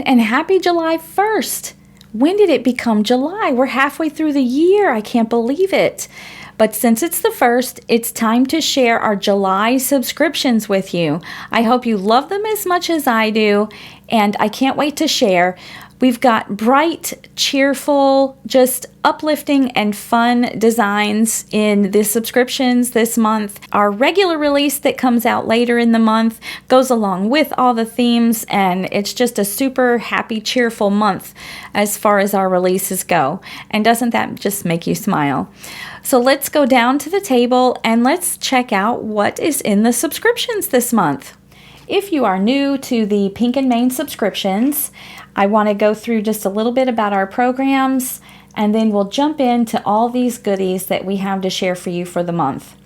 and happy July 1st. When did it become July? We're halfway through the year. I can't believe it. But since it's the 1st, it's time to share our July subscriptions with you. I hope you love them as much as I do, and I can't wait to share. We've got bright, cheerful, just uplifting and fun designs in the subscriptions this month. Our regular release that comes out later in the month goes along with all the themes, and it's just a super happy, cheerful month as far as our releases go. And doesn't that just make you smile? So let's go down to the table and let's check out what is in the subscriptions this month. If you are new to the Pink and Main subscriptions, I want to go through just a little bit about our programs, and then we'll jump into all these goodies that we have to share for you for the month.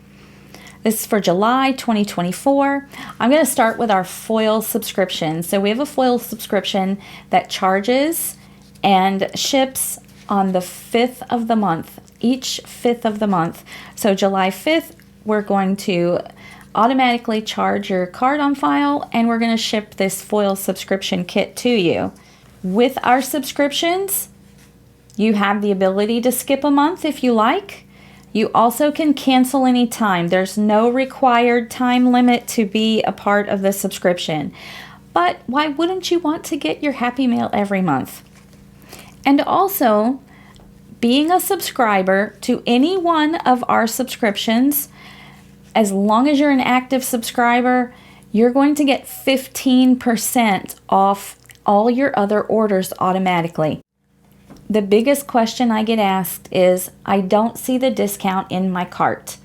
This is for July 2024. I'm going to start with our foil subscription. So we have a foil subscription that charges and ships on the 5th of the month, each 5th of the month. So July 5th, we're going to automatically charge your card on file, and we're going to ship this foil subscription kit to you. With our subscriptions, you have the ability to skip a month if you like. You also can cancel any time. There's no required time limit to be a part of the subscription. But why wouldn't you want to get your Happy Mail every month? And also, being a subscriber to any one of our subscriptions, as long as you're an active subscriber, you're going to get 15% off all your other orders automatically. The biggest question I get asked is, I don't see the discount in my cart.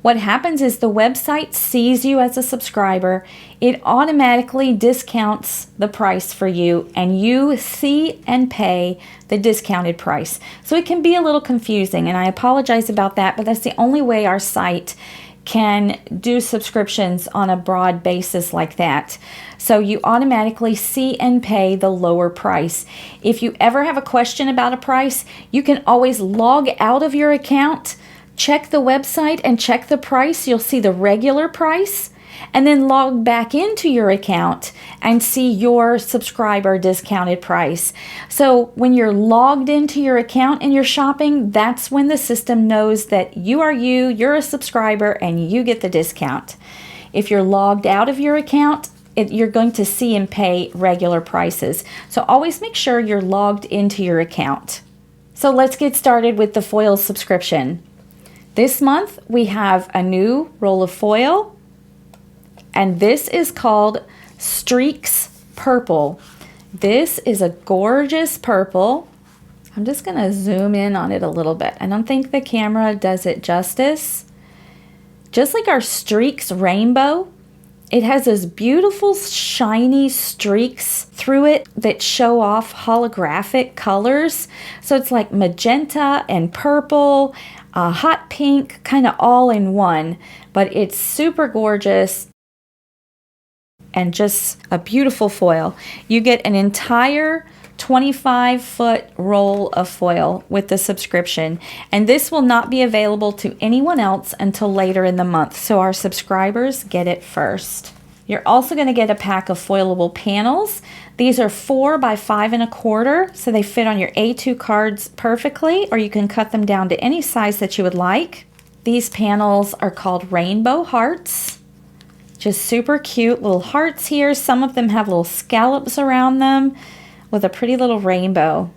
What happens is the website sees you as a subscriber, it automatically discounts the price for you, and you see and pay the discounted price. So it can be a little confusing, and I apologize about that, but that's the only way our site can do subscriptions on a broad basis like that. So you automatically see and pay the lower price. If you ever have a question about a price, you can always log out of your account, check the website and check the price. You'll see the regular price, and then log back into your account and see your subscriber discounted price. So when you're logged into your account and you're shopping, that's when the system knows that you're a subscriber, and you get the discount. If you're logged out of your account, you're going to see and pay regular prices. So always make sure you're logged into your account. So let's get started with the foil subscription. This month we have a new roll of foil, and this is called Streaks Purple. This is a gorgeous purple. I'm just going to zoom in on it a little bit. I don't think the camera does it justice. Just like our Streaks Rainbow, it has those beautiful shiny streaks through it that show off holographic colors. So it's like magenta and purple, hot pink, kind of all in one. But it's super gorgeous and just a beautiful foil. You get an entire 25-foot roll of foil with the subscription, and this will not be available to anyone else until later in the month, so our subscribers get it first. You're also going to get a pack of foilable panels. These are 4 by 5 1/4, so they fit on your A2 cards perfectly, or you can cut them down to any size that you would like. These panels are called rainbow hearts. Just super cute little hearts here. Some of them have little scallops around them with a pretty little rainbow.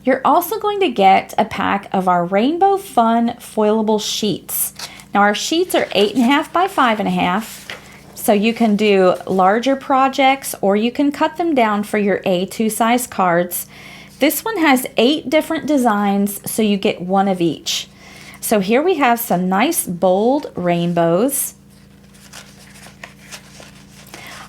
You're also going to get a pack of our Rainbow Fun foilable sheets. Now our sheets are 8.5 by 5.5, so you can do larger projects, or you can cut them down for your A2 size cards. This one has 8 different designs, so you get one of each. So here we have some nice bold rainbows.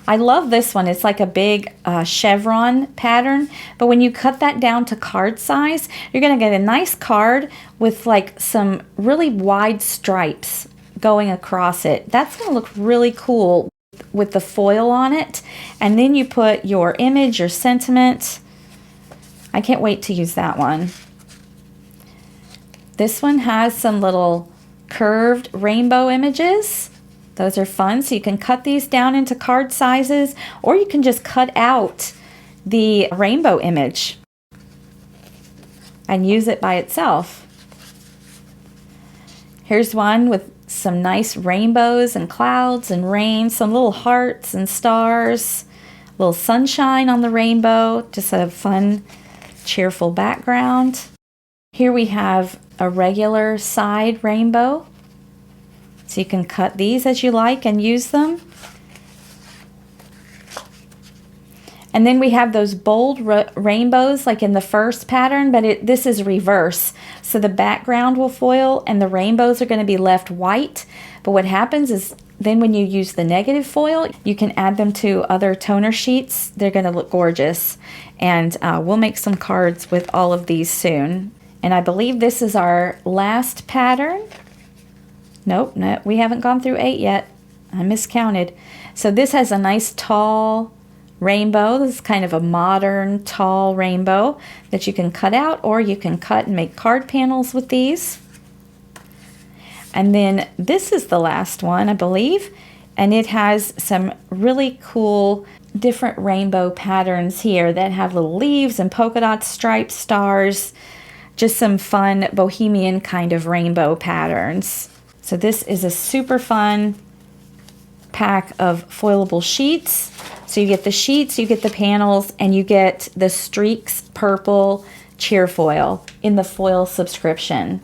I love this one. It's like a big chevron pattern, but when you cut that down to card size, you're going to get a nice card with like some really wide stripes going across it. That's going to look really cool with the foil on it. And then you put your image, your sentiment. I can't wait to use that one. This one has some little curved rainbow images. Those are fun, so you can cut these down into card sizes, or you can just cut out the rainbow image and use it by itself. Here's one with some nice rainbows and clouds and rain, some little hearts and stars, a little sunshine on the rainbow, just a fun, cheerful background. Here we have a regular side rainbow. So you can cut these as you like and use them. And then we have those bold rainbows like in the first pattern, but this is reverse. So the background will foil and the rainbows are going to be left white. But what happens is then when you use the negative foil, you can add them to other toner sheets. They're going to look gorgeous. And we'll make some cards with all of these soon. And I believe this is our last pattern. Nope, no, we haven't gone through 8 yet. I miscounted. So this has a nice tall rainbow. This is kind of a modern tall rainbow that you can cut out, or you can cut and make card panels with these. And then this is the last one, I believe, and it has some really cool different rainbow patterns here that have little leaves and polka dots, stripes, stars, just some fun bohemian kind of rainbow patterns. So this is a super fun pack of foilable sheets. So you get the sheets, you get the panels, and you get the Streaks Purple Cheer Foil in the foil subscription.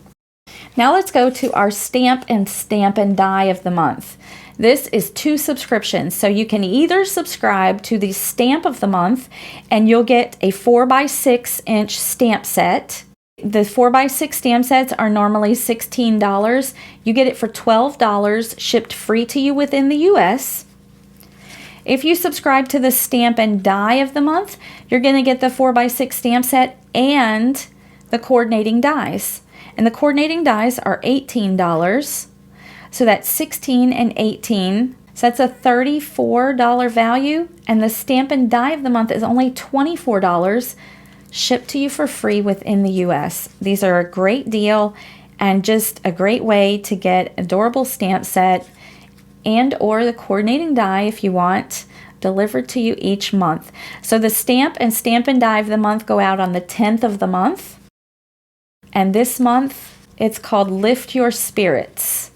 Now let's go to our Stamp and Die of the month. This is 2 subscriptions, so you can either subscribe to the Stamp of the month and you'll get a 4x6 inch stamp set. The 4x6 stamp sets are normally $16. You get it for $12, shipped free to you within the US. If you subscribe to the Stamp and Die of the month, you're going to get the 4x6 stamp set and the coordinating dies. And the coordinating dies are $18. So that's 16 and 18. So that's a $34 value. And the Stamp and Die of the month is only $24, shipped to you for free within the US. These are a great deal and just a great way to get adorable stamp set and or the coordinating die if you want delivered to you each month. So the Stamp and Die of the month go out on the 10th of the month. And this month it's called Lift Your Spirits.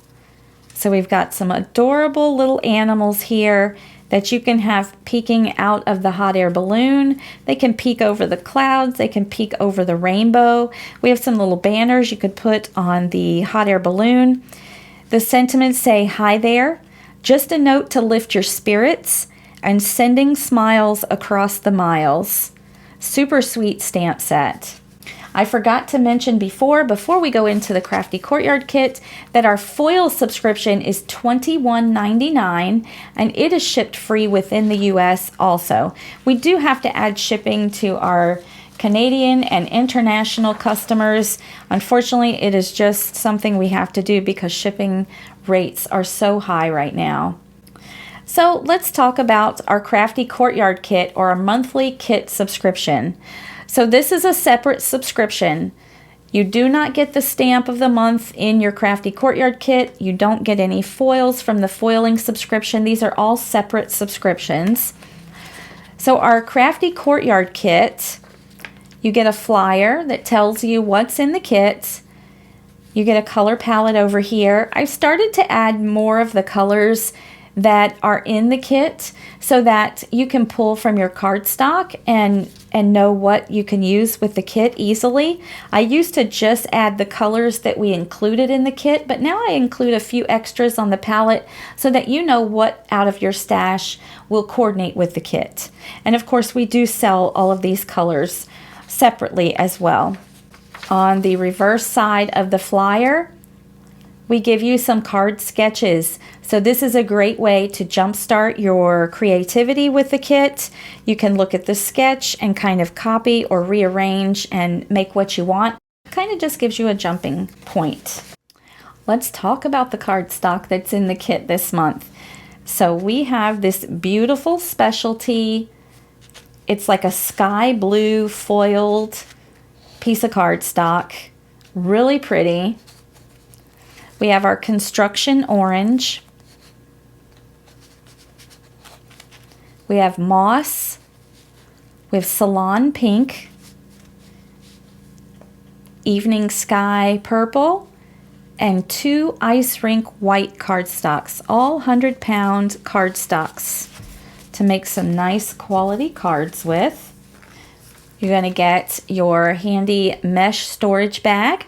So we've got some adorable little animals here that you can have peeking out of the hot air balloon. They can peek over the clouds. They can peek over the rainbow. We have some little banners you could put on the hot air balloon. The sentiments say, "Hi there, just a note to lift your spirits and sending smiles across the miles." Super sweet stamp set. I forgot to mention before we go into the Crafty Courtyard Kit, that our foil subscription is $21.99 and it is shipped free within the US also. We do have to add shipping to our Canadian and international customers. Unfortunately, it is just something we have to do because shipping rates are so high right now. So let's talk about our Crafty Courtyard Kit, or our monthly kit subscription. So this is a separate subscription. You do not get the Stamp of the month in your Crafty Courtyard Kit. You don't get any foils from the foiling subscription. These are all separate subscriptions. So our Crafty Courtyard Kit, you get a flyer that tells you what's in the kit. You get a color palette over here. I've started to add more of the colors that are in the kit so that you can pull from your cardstock and know what you can use with the kit easily. I used to just add the colors that we included in the kit, but now I include a few extras on the palette so that you know what out of your stash will coordinate with the kit. And of course, we do sell all of these colors separately as well. On the reverse side of the flyer, we give you some card sketches. So this is a great way to jumpstart your creativity with the kit. You can look at the sketch and kind of copy or rearrange and make what you want. Kind of just gives you a jumping point. Let's talk about the cardstock that's in the kit this month. So we have this beautiful specialty, it's like a sky blue foiled piece of cardstock, really pretty. We have our construction orange. We have moss, We have Salon Pink, Evening Sky Purple, and 2 Ice Rink White cardstocks, all 100-pound cardstocks to make some nice quality cards with. You're going to get your handy mesh storage bag.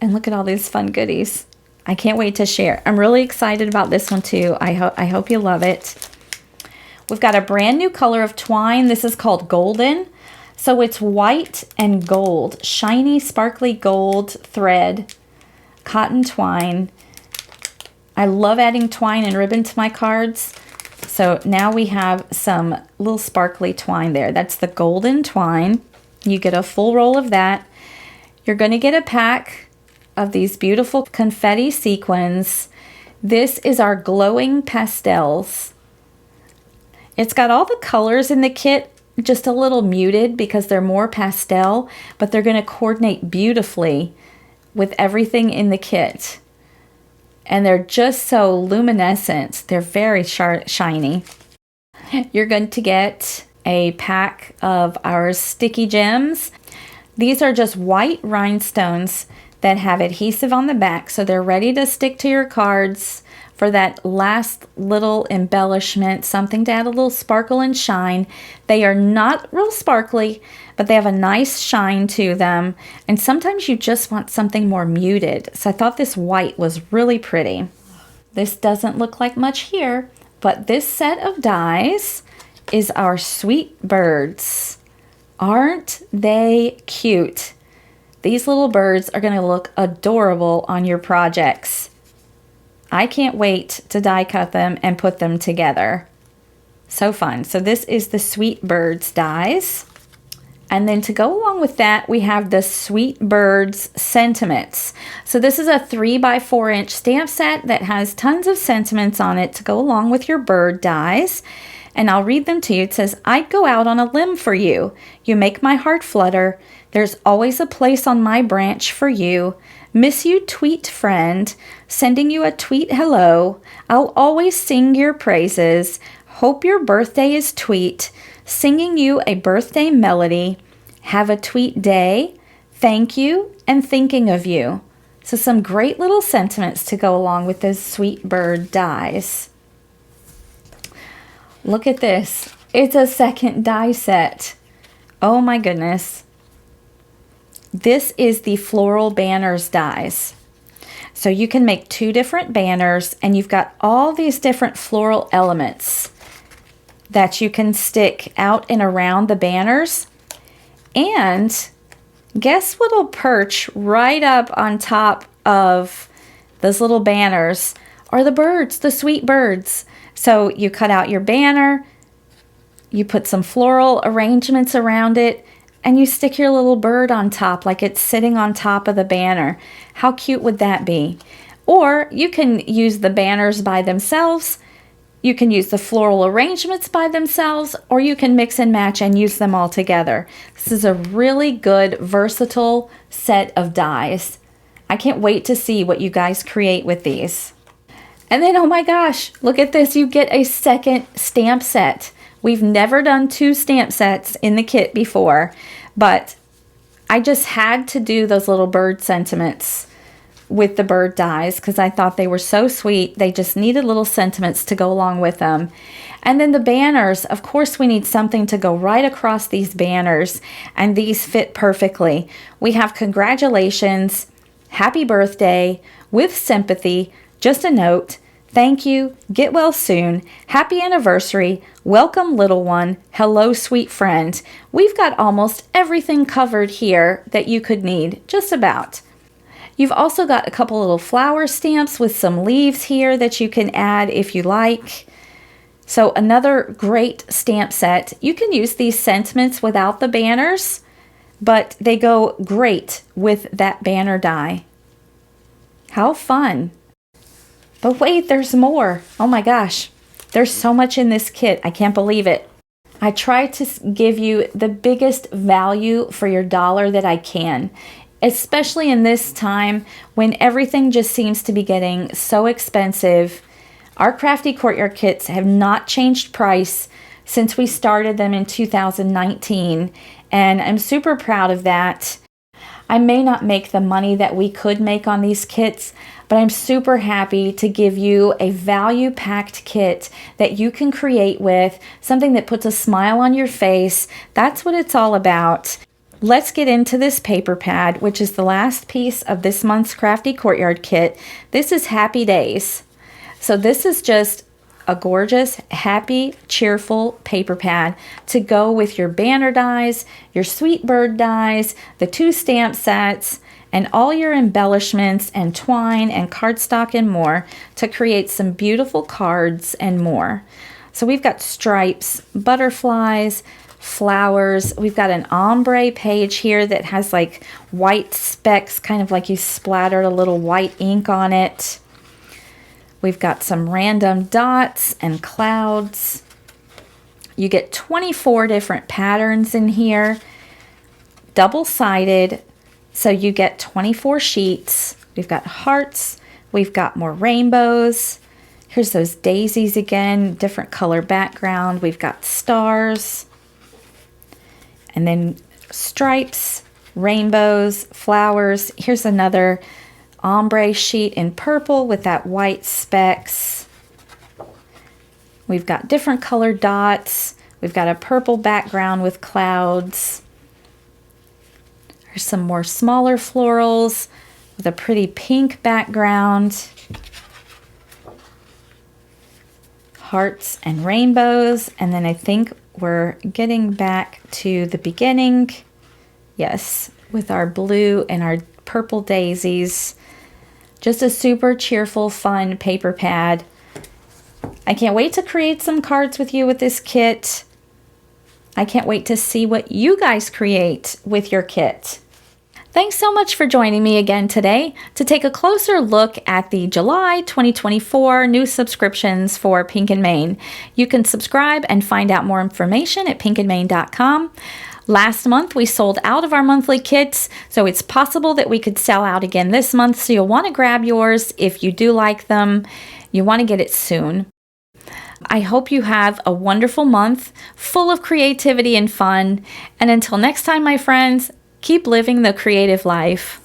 And look at all these fun goodies. I can't wait to share. I'm really excited about this one too. I hope you love it. We've got a brand new color of twine. This is called Golden. So it's white and gold, shiny, sparkly gold thread, cotton twine. I love adding twine and ribbon to my cards. So now we have some little sparkly twine there. That's the golden twine. You get a full roll of that. You're going to get a pack of these beautiful confetti sequins. This is our glowing pastels. It's got all the colors in the kit, just a little muted because they're more pastel, but they're going to coordinate beautifully with everything in the kit. And they're just so luminescent. They're very shiny. You're going to get a pack of our sticky gems. These are just white rhinestones that have adhesive on the back, so they're ready to stick to your cards for that last little embellishment, something to add a little sparkle and shine. They are not real sparkly, but they have a nice shine to them, and sometimes you just want something more muted. So I thought this white was really pretty. This doesn't look like much here, but this set of dies is our Sweet Birds. Aren't they cute? These little birds are going to look adorable on your projects. I can't wait to die cut them and put them together. So fun. So this is the Sweet Birds dies. And then to go along with that, we have the Sweet Birds sentiments. So this is a 3x4-inch stamp set that has tons of sentiments on it to go along with your bird dies. And I'll read them to you. It says, I'd go out on a limb for you. You make my heart flutter. There's always a place on my branch for you. Miss you, tweet friend. Sending you a tweet hello. I'll always sing your praises. Hope your birthday is tweet. Singing you a birthday melody. Have a tweet day. Thank you and thinking of you. So some great little sentiments to go along with those Sweet Bird dies. Look at this. It's a second die set. Oh my goodness. This is the Floral Banners dies. So you can make 2 different banners, and you've got all these different floral elements that you can stick out and around the banners. And guess what'll perch right up on top of those little banners are the birds, the sweet birds. So you cut out your banner, you put some floral arrangements around it, and you stick your little bird on top like it's sitting on top of the banner. How cute would that be? Or you can use the banners by themselves. You can use the floral arrangements by themselves, or you can mix and match and use them all together. This is a really good, versatile set of dies. I can't wait to see what you guys create with these. And then, oh my gosh, look at this. You get a second stamp set. We've never done 2 stamp sets in the kit before, but I just had to do those little bird sentiments with the bird dies because I thought they were so sweet. They just needed little sentiments to go along with them. And then the banners, of course we need something to go right across these banners, and these fit perfectly. We have congratulations, happy birthday, with sympathy, just a note, thank you, get well soon, happy anniversary, welcome little one, hello sweet friend. We've got almost everything covered here that you could need, just about. You've also got a couple little flower stamps with some leaves here that you can add if you like. So another great stamp set. You can use these sentiments without the banners, but they go great with that banner die. How fun. But wait, there's more. Oh my gosh. There's so much in this kit. I can't believe it. I try to give you the biggest value for your dollar that I can, especially in this time when everything just seems to be getting so expensive. Our Crafty Courtyard kits have not changed price since we started them in 2019, and I'm super proud of that. I may not make the money that we could make on these kits, but I'm super happy to give you a value-packed kit that you can create with, something that puts a smile on your face. That's what it's all about. Let's get into this paper pad, which is the last piece of this month's Crafty Courtyard kit. This is Happy Days. So this is just a gorgeous, happy, cheerful paper pad to go with your banner dies, your sweet bird dies, the 2 stamp sets, and all your embellishments and twine and cardstock and more to create some beautiful cards and more. So we've got stripes, butterflies, flowers. We've got an ombre page here that has like white specks, kind of like you splattered a little white ink on it. We've got some random dots and clouds. You get 24 different patterns in here, double-sided, so you get 24 sheets. We've got hearts, we've got more rainbows. Here's those daisies again, different color background. We've got stars, and then stripes, rainbows, flowers. Here's another ombre sheet in purple with that white specks. We've got different colored dots. We've got a purple background with clouds. There's some more smaller florals with a pretty pink background. Hearts and rainbows. And then I think we're getting back to the beginning. Yes, with our blue and our purple daisies. Just a super cheerful, fun paper pad. I can't wait to create some cards with you with this kit. I can't wait to see what you guys create with your kit. Thanks so much for joining me again today to take a closer look at the July 2024 new subscriptions for Pink and Main. You can subscribe and find out more information at pinkandmain.com. Last month, we sold out of our monthly kits, so it's possible that we could sell out again this month, so you'll want to grab yours if you do like them. You want to get it soon. I hope you have a wonderful month full of creativity and fun. And until next time, my friends, keep living the creative life.